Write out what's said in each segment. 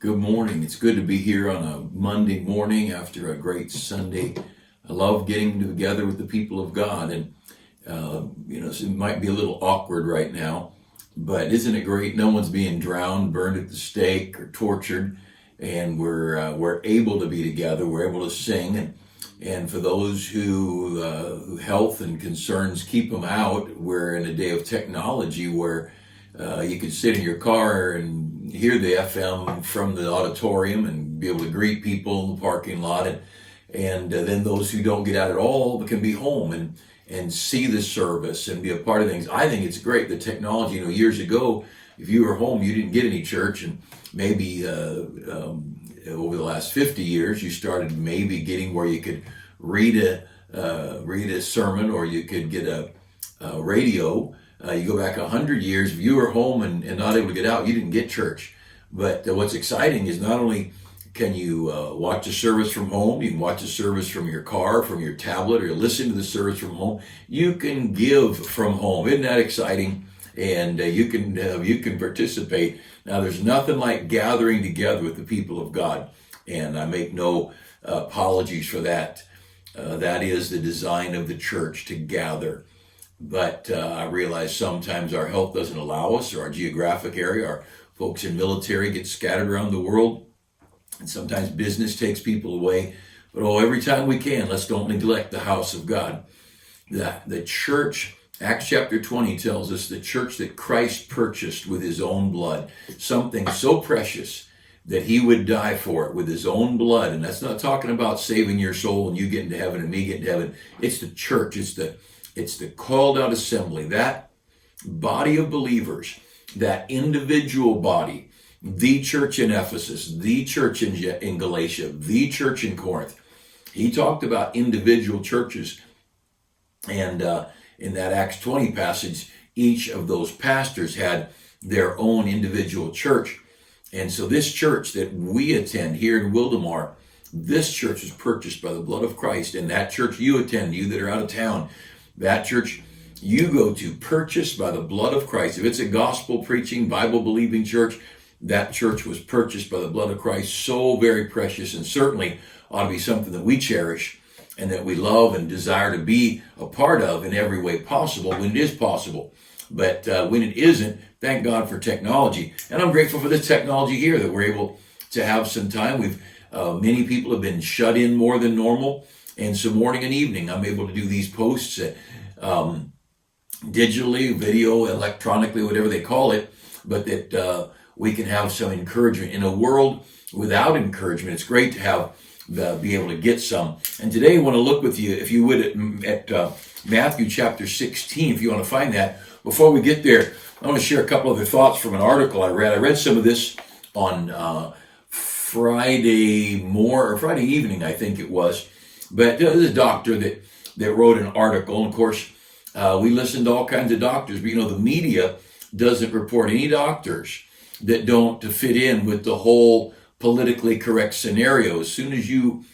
Good morning. It's good to be here on a Monday morning after a great Sunday. I love getting together with the people of God, and it might be a little awkward right now, but isn't it great? No one's being drowned, burned at the stake, or tortured, and we're able to be together. We're able to sing, and for those who health and concerns keep them out, we're in a day of technology where you can sit in your car and hear the FM from the auditorium and be able to greet people in the parking lot, and then those who don't get out at all can be home and see the service and be a part of things. I think it's great, the technology. Years ago, if you were home, you didn't get any church, and maybe over the last 50 years, you started maybe getting where you could read a sermon, or you could get a radio. You go back 100 years, if you were home and not able to get out, you didn't get church. But what's exciting is not only can you watch a service from home, you can watch a service from your car, from your tablet, or listen to the service from home. You can give from home. Isn't that exciting? And you can participate. Now, there's nothing like gathering together with the people of God, and I make no apologies for that. That is the design of the church, to gather. But I realize sometimes our health doesn't allow us, or our geographic area, our folks in military get scattered around the world, and sometimes business takes people away. But every time we can, let's don't neglect the house of God. The church, Acts chapter 20 tells us, the church that Christ purchased with his own blood, something so precious that he would die for it with his own blood. And that's not talking about saving your soul and you getting to heaven and me getting to heaven. It's the church. It's the called out assembly, that body of believers, that individual body, the church in Ephesus, the church in Galatia, the church in Corinth. He talked about individual churches. And in that Acts 20 passage, each of those pastors had their own individual church. And so this church that we attend here in Wildomar, this church was purchased by the blood of Christ. And that church you attend, you that are out of town, that church you go to, purchased by the blood of Christ. If it's a gospel preaching, Bible believing church, that church was purchased by the blood of Christ. So very precious, and certainly ought to be something that we cherish and that we love and desire to be a part of in every way possible when it is possible. But when it isn't, thank God for technology. And I'm grateful for this technology here that we're able to have some time. Many people have been shut in more than normal. And so morning and evening, I'm able to do these posts digitally, video, electronically, whatever they call it, but that we can have some encouragement. In a world without encouragement, it's great to be able to get some. And today I want to look with you, if you would, at Matthew chapter 16, if you want to find that. Before we get there, I want to share a couple other thoughts from an article I read. I read some of this on Friday evening, I think it was. But there's a doctor that wrote an article. And of course, we listen to all kinds of doctors, but the media doesn't report any doctors that don't fit in with the whole politically correct scenario. As soon as you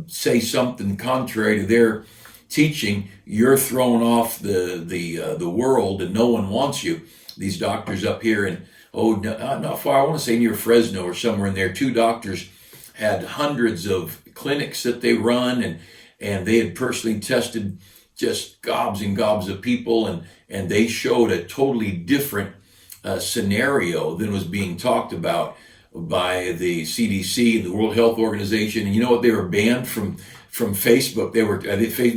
say something contrary to their teaching, you're thrown off the world, and no one wants you. These doctors up here in not far, I want to say near Fresno or somewhere in there, two doctors had hundreds of clinics that they run, and they had personally tested just gobs and gobs of people, and they showed a totally different scenario than was being talked about by the CDC, the World Health Organization. And you know what? They were banned from Facebook. They were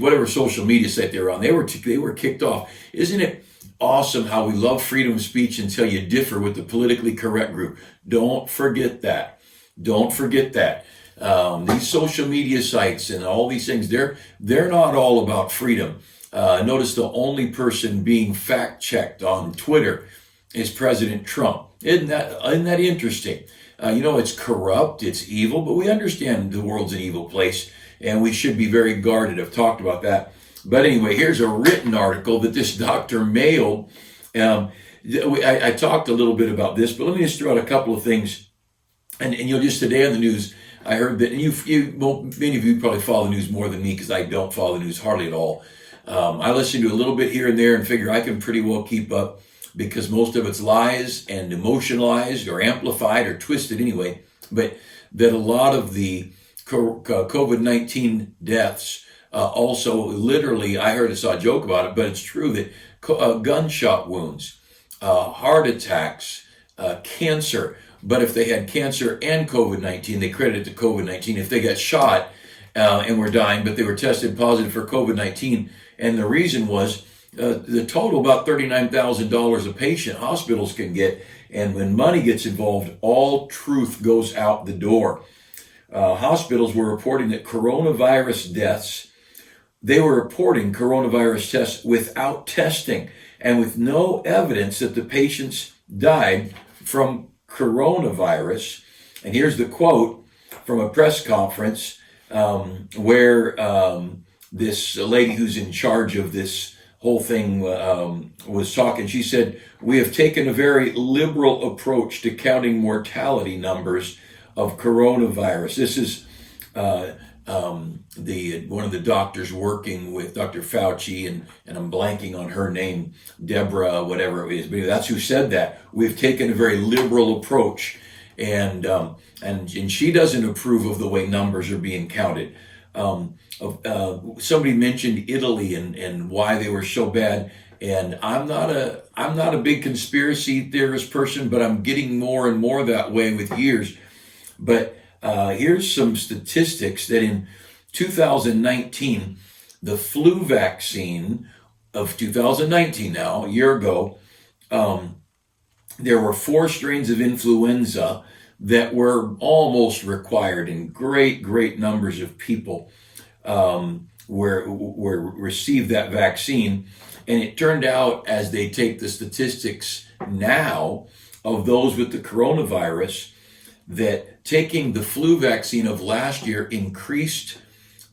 whatever social media site they were on. They were kicked off. Isn't it awesome how we love freedom of speech until you differ with the politically correct group? Don't forget that. Don't forget that. These social media sites and all these things, they're not all about freedom. Notice the only person being fact-checked on Twitter is President Trump. Isn't that interesting? It's corrupt, it's evil, but we understand the world's an evil place, and we should be very guarded. I've talked about that. But anyway, here's a written article that this doctor mailed. I talked a little bit about this, but let me just throw out a couple of things. And just today on the news, I heard that, and many of you probably follow the news more than me, because I don't follow the news hardly at all. I listen to a little bit here and there and figure I can pretty well keep up because most of it's lies and emotionalized or amplified or twisted anyway, but that a lot of the COVID-19 deaths also literally, I saw a joke about it, but it's true that gunshot wounds, heart attacks, cancer. But if they had cancer and COVID-19, they credit it to COVID-19. If they got shot and were dying, but they were tested positive for COVID-19, and the reason was the total about $39,000 a patient hospitals can get, and when money gets involved, all truth goes out the door. Hospitals were reporting that coronavirus deaths, they were reporting coronavirus tests without testing and with no evidence that the patients died from coronavirus. And here's the quote from a press conference where this lady who's in charge of this whole thing was talking. She said, "We have taken a very liberal approach to counting mortality numbers of coronavirus." This is one of the doctors working with Dr. Fauci, and I'm blanking on her name, Deborah, whatever it is, but that's who said that. We've taken a very liberal approach, and she doesn't approve of the way numbers are being counted. Somebody mentioned Italy and why they were so bad, and I'm not a big conspiracy theorist person, but I'm getting more and more that way with years. But here's some statistics that in 2019, the flu vaccine of 2019 now, a year ago, there were 4 strains of influenza that were almost required, and great numbers of people received that vaccine. And it turned out, as they take the statistics now of those with the coronavirus, that taking the flu vaccine of last year increased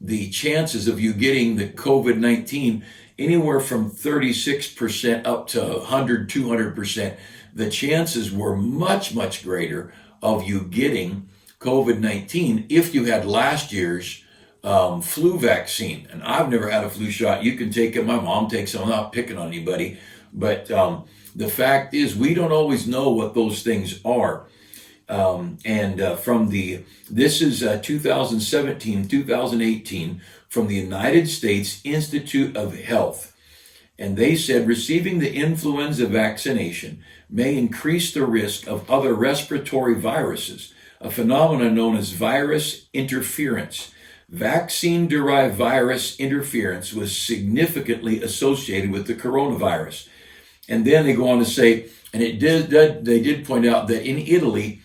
the chances of you getting the COVID-19 anywhere from 36% up to 100, 200%. The chances were much greater of you getting COVID-19 if you had last year's flu vaccine. And I've never had a flu shot. You can take it. My mom takes it. I'm not picking on anybody. But the fact is, we don't always know what those things are. This is 2017, 2018, from the United States Institute of Health. And they said receiving the influenza vaccination may increase the risk of other respiratory viruses, a phenomenon known as virus interference. Vaccine-derived virus interference was significantly associated with the coronavirus. And then they go on to say, and they did point out that in Italy,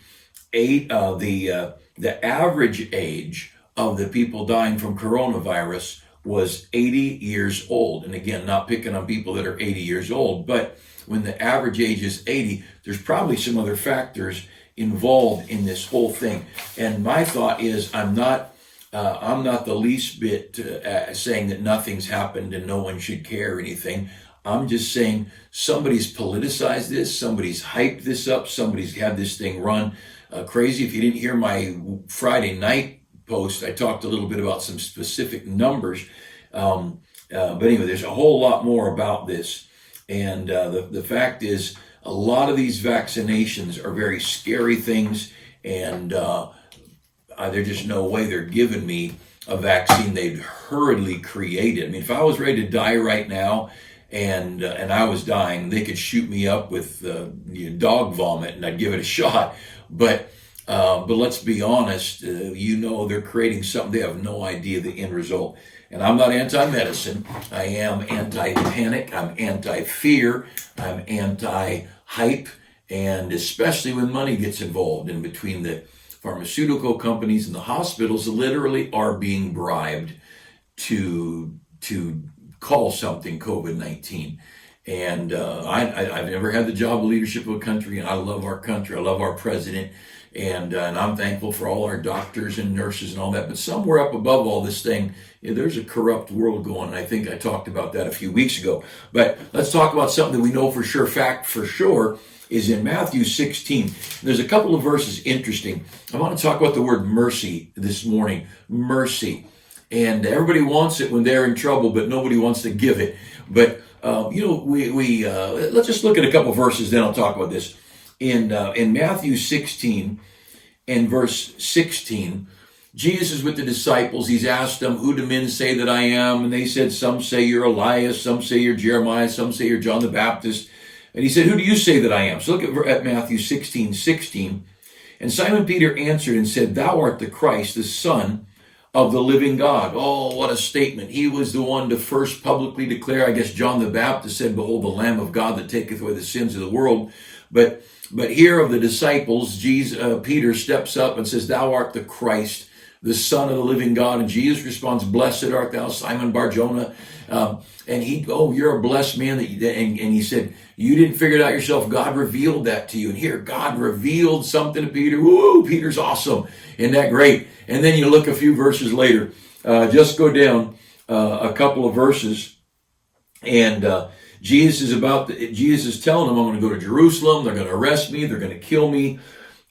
the average age of the people dying from coronavirus was 80 years old. And again, not picking on people that are 80 years old, but when the average age is 80, there's probably some other factors involved in this whole thing. And my thought is, I'm not the least bit saying that nothing's happened and no one should care or anything. I'm just saying somebody's politicized this, somebody's hyped this up, somebody's had this thing run crazy. If you didn't hear my Friday night post, I talked a little bit about some specific numbers. But anyway, there's a whole lot more about this. And the fact is, a lot of these vaccinations are very scary things, and there's just no way they're giving me a vaccine they'd hurriedly created. I mean, if I was ready to die right now, and I was dying, they could shoot me up with dog vomit, and I'd give it a shot. But let's be honest, they're creating something. They have no idea the end result. And I'm not anti-medicine. I am anti-panic. I'm anti-fear. I'm anti-hype. And especially when money gets involved, and between the pharmaceutical companies and the hospitals literally are being bribed to call something COVID-19. And I've never had the job of leadership of a country, and I love our country. I love our president, and I'm thankful for all our doctors and nurses and all that. But somewhere up above all this thing, there's a corrupt world going. And I think I talked about that a few weeks ago. But let's talk about something that we know for sure is in Matthew 16. There's a couple of verses interesting. I want to talk about the word mercy this morning. Mercy. And everybody wants it when they're in trouble, but nobody wants to give it. But let's just look at a couple verses, then I'll talk about this. In Matthew 16 and verse 16, Jesus is with the disciples. He's asked them, who do men say that I am? And they said, some say you're Elias, some say you're Jeremiah, some say you're John the Baptist. And he said, who do you say that I am? So look at Matthew 16:16. And Simon Peter answered and said, thou art the Christ, the Son of the living God. Oh, what a statement. He was the one to first publicly declare. I guess John the Baptist said, behold, the Lamb of God that taketh away the sins of the world. But here of the disciples, Peter steps up and says, thou art the Christ, the Son of the living God. And Jesus responds, blessed art thou, Simon Bar-Jonah. You're a blessed man. And he said, you didn't figure it out yourself. God revealed that to you. And here, God revealed something to Peter. Woo, Peter's awesome. Isn't that great? And then you look a few verses later, just go down a couple of verses, and Jesus is telling them, I'm going to go to Jerusalem. They're going to arrest me. They're going to kill me.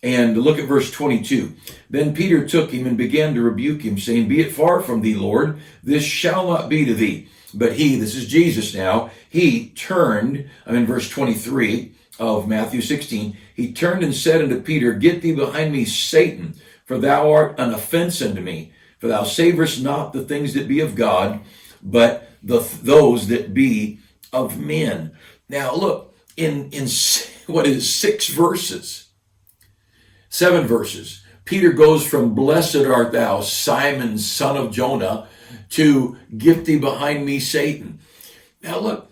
And look at verse 22. Then Peter took him and began to rebuke him, saying, be it far from thee, Lord, this shall not be to thee. But he, this is Jesus now, he turned, I'm in verse 23 of Matthew 16, he turned and said unto Peter, get thee behind me, Satan, for thou art an offense unto me. For thou savorest not the things that be of God, but those that be of men. Now look, in 7 verses, Peter goes from blessed art thou, Simon, son of Jonah, to get thee behind me, Satan. Now look,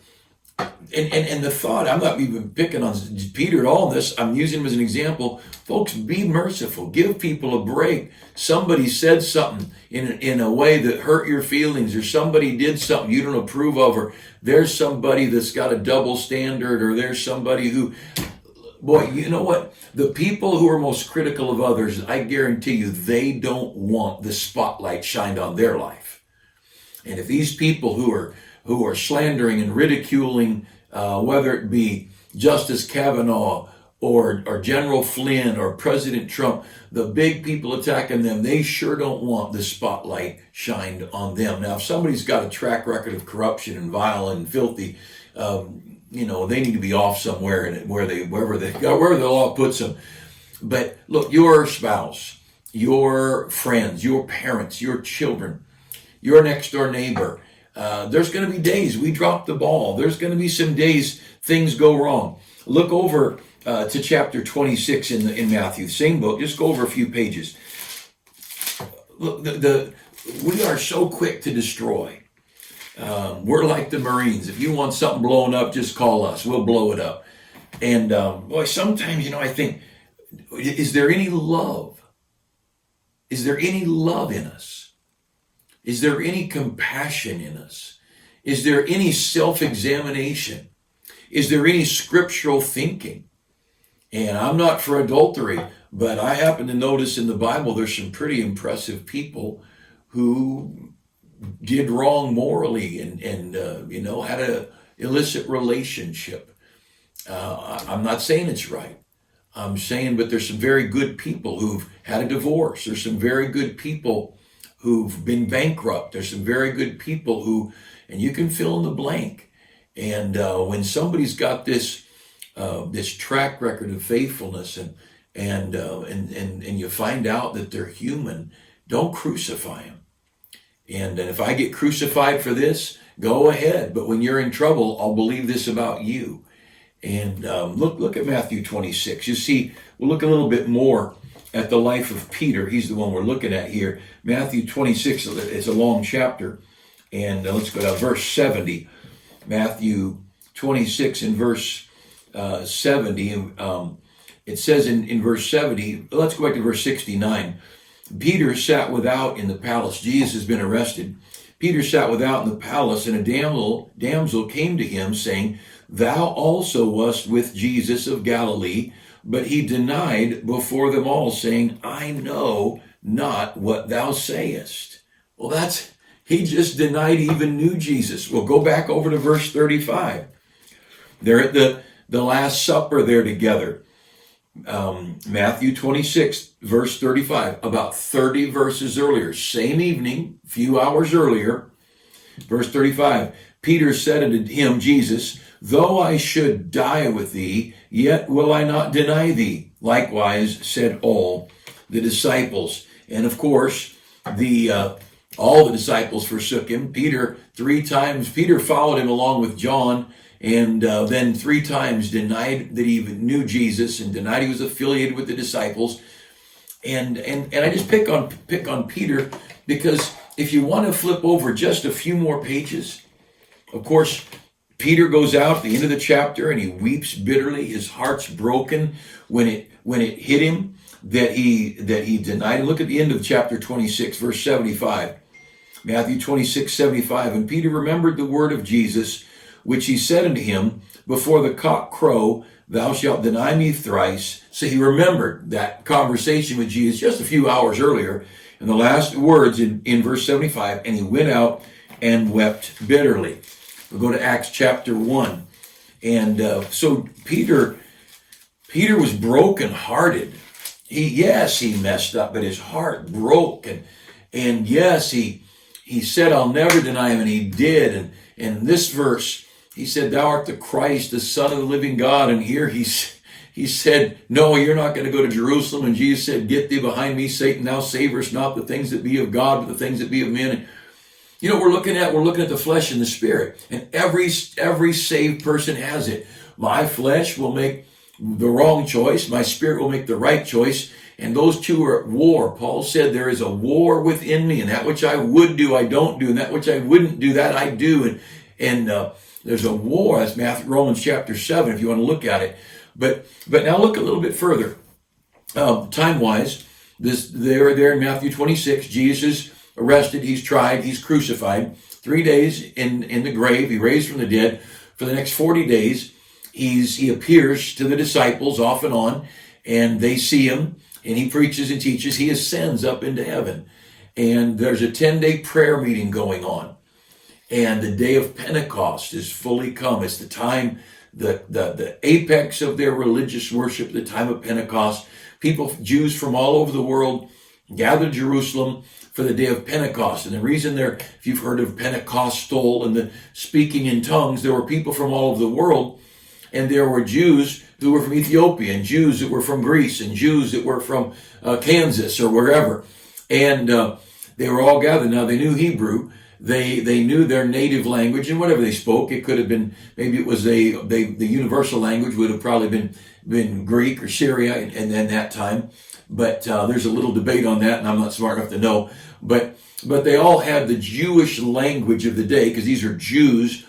and the thought, I'm not even picking on Peter at all in this, I'm using him as an example. Folks, be merciful. Give people a break. Somebody said something in a way that hurt your feelings, or somebody did something you don't approve of, or there's somebody that's got a double standard, or there's somebody who... Boy, you know what? The people who are most critical of others, I guarantee you, they don't want the spotlight shined on their life. And if these people who are slandering and ridiculing, whether it be Justice Kavanaugh or General Flynn or President Trump, the big people attacking them, they sure don't want the spotlight shined on them. Now, if somebody's got a track record of corruption and vile and filthy, they need to be off somewhere, and wherever the law puts them. But look, your spouse, your friends, your parents, your children, your next door neighbor, there's going to be days we drop the ball. There's going to be some days things go wrong. Look over to chapter 26 in Matthew, same book. Just go over a few pages. Look, we are so quick to destroy. We're like the Marines. If you want something blown up, just call us. We'll blow it up. And sometimes, I think, is there any love? Is there any love in us? Is there any compassion in us? Is there any self-examination? Is there any scriptural thinking? And I'm not for adultery, but I happen to notice in the Bible there's some pretty impressive people who did wrong morally and had an illicit relationship. I'm not saying it's right. I'm saying, but there's some very good people who've had a divorce. There's some very good people who've been bankrupt. There's some very good people who, and you can fill in the blank. And when somebody's got this track record of faithfulness and you find out that they're human, don't crucify them. And if I get crucified for this, go ahead. But when you're in trouble, I'll believe this about you. And look at Matthew 26. You see, we'll look a little bit more at the life of Peter. He's the one we're looking at here. Matthew 26, it's a long chapter. And let's go to verse 70. Matthew 26 and verse 70. It says in verse 70, let's go back to verse 69. Peter sat without in the palace. Jesus has been arrested. Peter sat without in the palace, and a damsel came to him, saying, thou also wast with Jesus of Galilee. But he denied before them all, saying, I know not what thou sayest. Well, he just denied he even knew Jesus. We'll go back over to verse 35. They're at the Last Supper there together. Matthew 26, verse 35, about 30 verses earlier, same evening, few hours earlier, verse 35, Peter said unto him, Jesus, though I should die with thee, yet will I not deny thee. Likewise said all the disciples. And of course, all the disciples forsook him. Peter, 3 times, Peter followed him along with John, and then 3 times denied that he even knew Jesus and denied he was affiliated with the disciples. And I just pick on Peter because if you want to flip over just a few more pages, of course, Peter goes out at the end of the chapter and he weeps bitterly. His heart's broken when it hit him that he denied. And look at the end of chapter 26, verse 75. Matthew 26:75. And Peter remembered the word of Jesus, which he said unto him, before the cock crow, thou shalt deny me thrice. So he remembered that conversation with Jesus just a few hours earlier. And the last words in verse 75, and he went out and wept bitterly. We'll go to Acts chapter 1. And so Peter was brokenhearted. He messed up, but his heart broke. And yes, he said, I'll never deny him, and he did. And in this verse, he said, thou art the Christ, the Son of the living God. And here he said, no, you're not going to go to Jerusalem. And Jesus said, get thee behind me, Satan, thou savorest not the things that be of God, but the things that be of men. And, we're looking at the flesh and the spirit. And every saved person has it. My flesh will make the wrong choice. My spirit will make the right choice. And those two are at war. Paul said there is a war within me, and that which I would do, I don't do, and that which I wouldn't do, that I do. And there's a war. That's Romans chapter 7, if you want to look at it. But now look a little bit further. Time-wise, there in Matthew 26, Jesus is arrested, he's tried, he's crucified. 3 days in the grave, he raised from the dead. For the next 40 days, he appears to the disciples off and on, and they see him, and he preaches and teaches. He ascends up into heaven. And there's a 10-day prayer meeting going on. And the day of Pentecost is fully come. It's the time, the apex of their religious worship, the time of Pentecost. Jews from all over the world gather to Jerusalem for the day of Pentecost. And the reason if you've heard of Pentecostal and the speaking in tongues, there were people from all over the world. And there were Jews who were from Ethiopia, and Jews that were from Greece, and Jews that were from Kansas or wherever. And they were all gathered. Now, they knew Hebrew. They knew their native language, and whatever they spoke, it could have been, maybe it was the universal language would have probably been Greek or Syriac in that time. But there's a little debate on that, and I'm not smart enough to know. But they all had the Jewish language of the day, because these are Jews,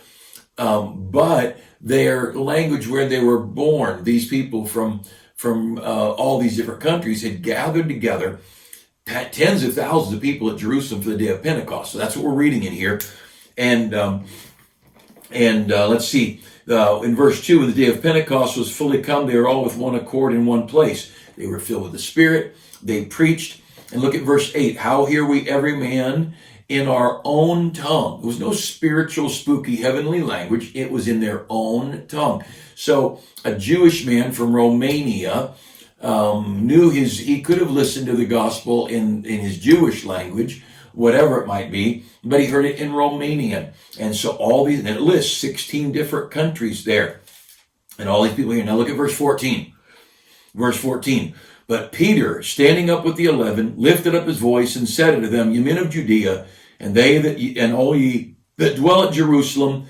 but their language where they were born. These people from all these different countries had gathered together, tens of thousands of people at Jerusalem for the day of Pentecost. So that's what we're reading in here. And let's see, in verse 2, when the day of Pentecost was fully come, they were all with one accord in one place. They were filled with the Spirit. They preached. And look at verse 8. How hear we every man in our own tongue. It was no spiritual, spooky, heavenly language. It was in their own tongue. So a Jewish man from Romania he could have listened to the gospel in his Jewish language, whatever it might be, but he heard it in Romanian. And so and it lists 16 different countries there. And all these people here. Now look at verse 14. Verse 14. But Peter, standing up with the 11, lifted up his voice and said unto them, Ye men of Judea, and all ye that dwell at Jerusalem,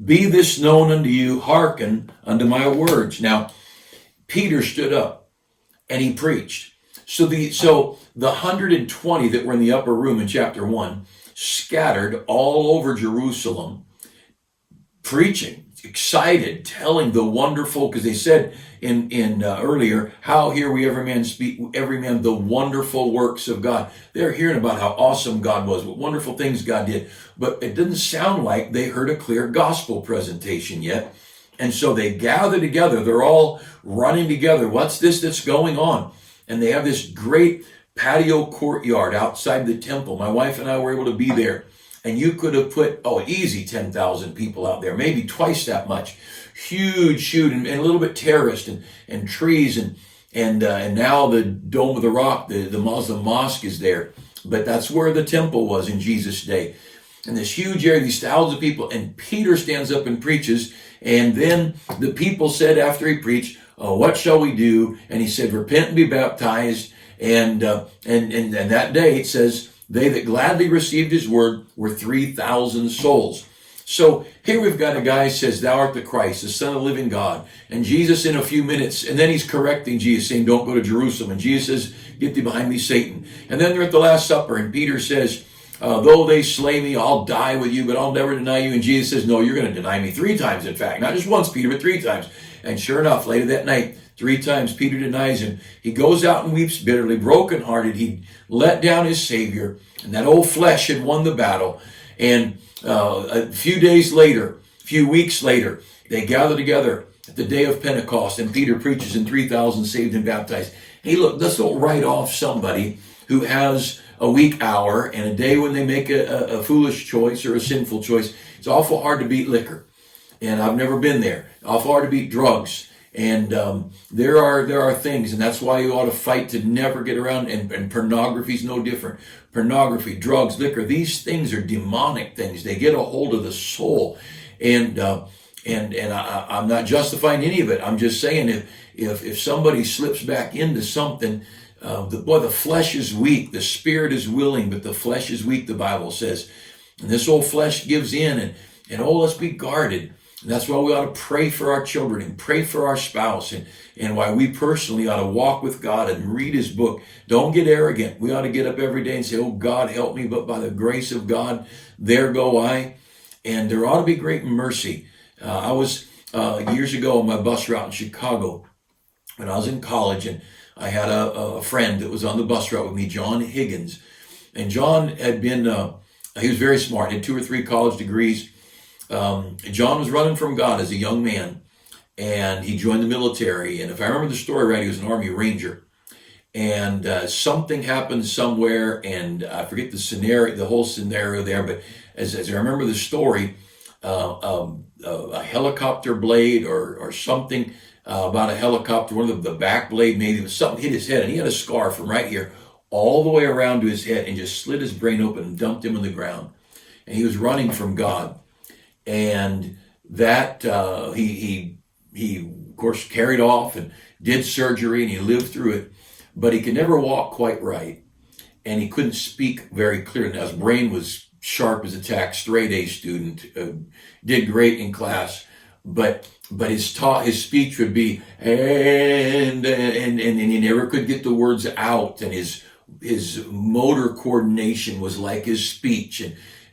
be this known unto you, hearken unto my words. Now, Peter stood up and he preached. So the 120 that were in the upper room in chapter 1 scattered all over Jerusalem, preaching, excited, telling the wonderful, because they said in earlier, how hear we every man the wonderful works of God. They're hearing about how awesome God was, what wonderful things God did, but it didn't sound like they heard a clear gospel presentation yet. And so they gather together. They're all running together. What's this that's going on? And they have this great patio courtyard outside the temple. My wife and I were able to be there. And you could have put, easy 10,000 people out there, maybe twice that much. Huge shoot and a little bit terraced and trees. And now the Dome of the Rock, the Muslim mosque is there. But that's where the temple was in Jesus' day. And this huge area, these thousands of people, and Peter stands up and preaches. And then the people said after he preached, what shall we do? And he said, repent and be baptized. And that day it says, they that gladly received his word were 3,000 souls. So here we've got a guy who says, thou art the Christ, the Son of the living God. And Jesus in a few minutes, and then he's correcting Jesus, saying, don't go to Jerusalem. And Jesus says, get thee behind me, Satan. And then they're at the Last Supper, and Peter says, though they slay me, I'll die with you, but I'll never deny you. And Jesus says, no, you're going to deny me 3 times, in fact. Not just once, Peter, but 3 times. And sure enough, later that night, 3 times Peter denies him. He goes out and weeps bitterly, brokenhearted. He let down his Savior, and that old flesh had won the battle. And a few days later, a few weeks later, they gather together at the day of Pentecost, and Peter preaches, and 3,000 saved and baptized. Hey, look, let's don't write off somebody who has a weak hour and a day when they make a foolish choice or a sinful choice. It's awful hard to beat liquor, and I've never been there. Awful hard to beat drugs. And there are things, and that's why you ought to fight to never get around. And pornography is no different. Pornography, drugs, liquor, these things are demonic things. They get a hold of the soul. And I'm not justifying any of it. I'm just saying if somebody slips back into something, the flesh is weak. The spirit is willing, but the flesh is weak, the Bible says. And this old flesh gives in, and let's be guarded. And that's why we ought to pray for our children and pray for our spouse, and why we personally ought to walk with God and read his book. Don't get arrogant. We ought to get up every day and say, oh, God, help me, but by the grace of God, there go I. And there ought to be great mercy. I was years ago on my bus route in Chicago when I was in college, and I had a friend that was on the bus route with me, John Higgins. And John had been, he was very smart, had 2 or 3 college degrees. John was running from God as a young man, and he joined the military. And if I remember the story right, he was an Army Ranger. And something happened somewhere, and I forget the scenario, the whole scenario there. But as I remember the story, a helicopter blade or something about a helicopter, one of the back blade maybe, something hit his head, and he had a scar from right here all the way around to his head, and just slit his brain open and dumped him on the ground. And he was running from God. And that he of course carried off and did surgery, and he lived through it, but he could never walk quite right, and he couldn't speak very clearly. Now, his brain was sharp as a tack, straight A student, did great in class, but his speech would be and he never could get the words out, and his motor coordination was like his speech,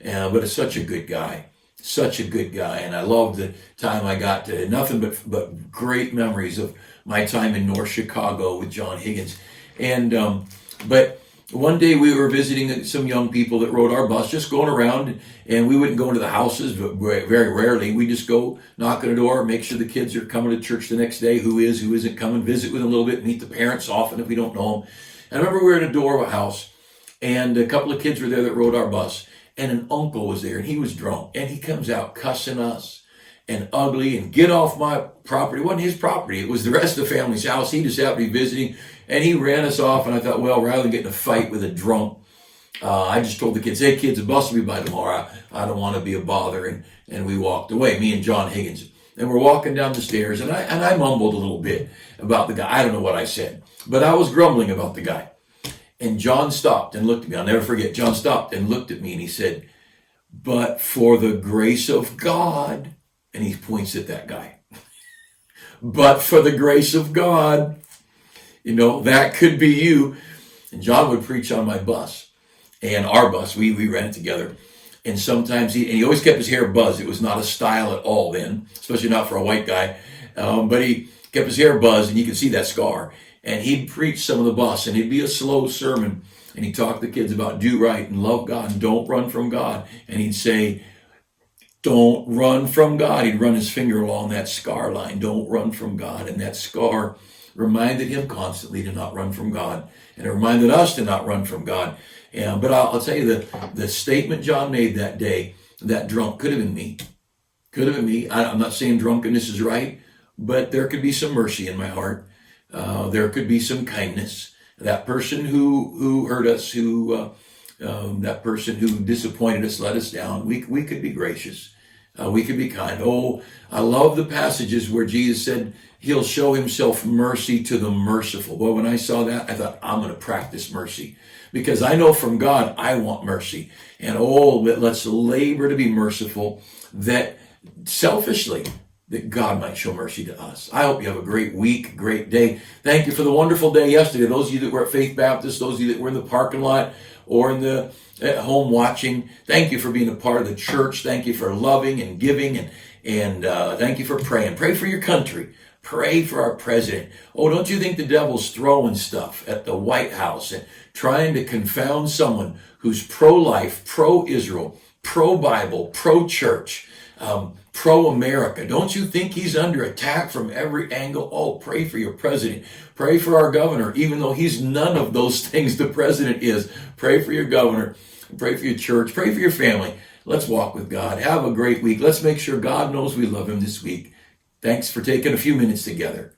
but it's such a good guy. Such a good guy, and I loved the time I got to. Nothing but great memories of my time in North Chicago with John Higgins. And but one day we were visiting some young people that rode our bus, just going around, and we wouldn't go into the houses, but very rarely. We just go knock on the door, make sure the kids are coming to church the next day, who isn't coming, visit with them a little bit, meet the parents often if we don't know them. And I remember we were at a door of a house, and a couple of kids were there that rode our bus. And an uncle was there, and he was drunk, and he comes out cussing us and ugly and get off my property. It wasn't his property. It was the rest of the family's house. He just happened to be visiting, and he ran us off. And I thought, well, rather than getting in a fight with a drunk, I just told the kids, hey, kids, the bus will be by tomorrow. I don't want to be a bother. And we walked away, me and John Higgins. And we're walking down the stairs, and I mumbled a little bit about the guy. I don't know what I said, but I was grumbling about the guy. And John stopped and looked at me. I'll never forget. John stopped and looked at me, and he said, but for the grace of God, and he points at that guy, but for the grace of God, that could be you. And John would preach on my bus, and our bus, we ran it together. And sometimes he always kept his hair buzzed. It was not a style at all then, especially not for a white guy. But he kept his hair buzzed, and you could see that scar. And he'd preach some of the bus, and it'd be a slow sermon. And he'd talk to the kids about do right and love God and don't run from God. And he'd say, don't run from God. He'd run his finger along that scar line. Don't run from God. And that scar reminded him constantly to not run from God. And it reminded us to not run from God. But I'll tell you, the statement John made that day, that drunk, could have been me. Could have been me. I'm not saying drunkenness is right, but there could be some mercy in my heart. There could be some kindness. That person who hurt us, that person who disappointed us, let us down, we could be gracious. We could be kind. Oh, I love the passages where Jesus said he'll show himself mercy to the merciful. Well, when I saw that, I thought, I'm going to practice mercy because I know from God I want mercy. And let's labor to be merciful, that selfishly, that God might show mercy to us. I hope you have a great week, great day. Thank you for the wonderful day yesterday. Those of you that were at Faith Baptist, those of you that were in the parking lot or at home watching, thank you for being a part of the church. Thank you for loving and giving, and thank you for praying. Pray for your country. Pray for our president. Oh, don't you think the devil's throwing stuff at the White House and trying to confound someone who's pro-life, pro-Israel, pro-Bible, pro-church, pro-America? Don't you think he's under attack from every angle? Oh, pray for your president. Pray for our governor, even though he's none of those things the president is. Pray for your governor. Pray for your church. Pray for your family. Let's walk with God. Have a great week. Let's make sure God knows we love him this week. Thanks for taking a few minutes together.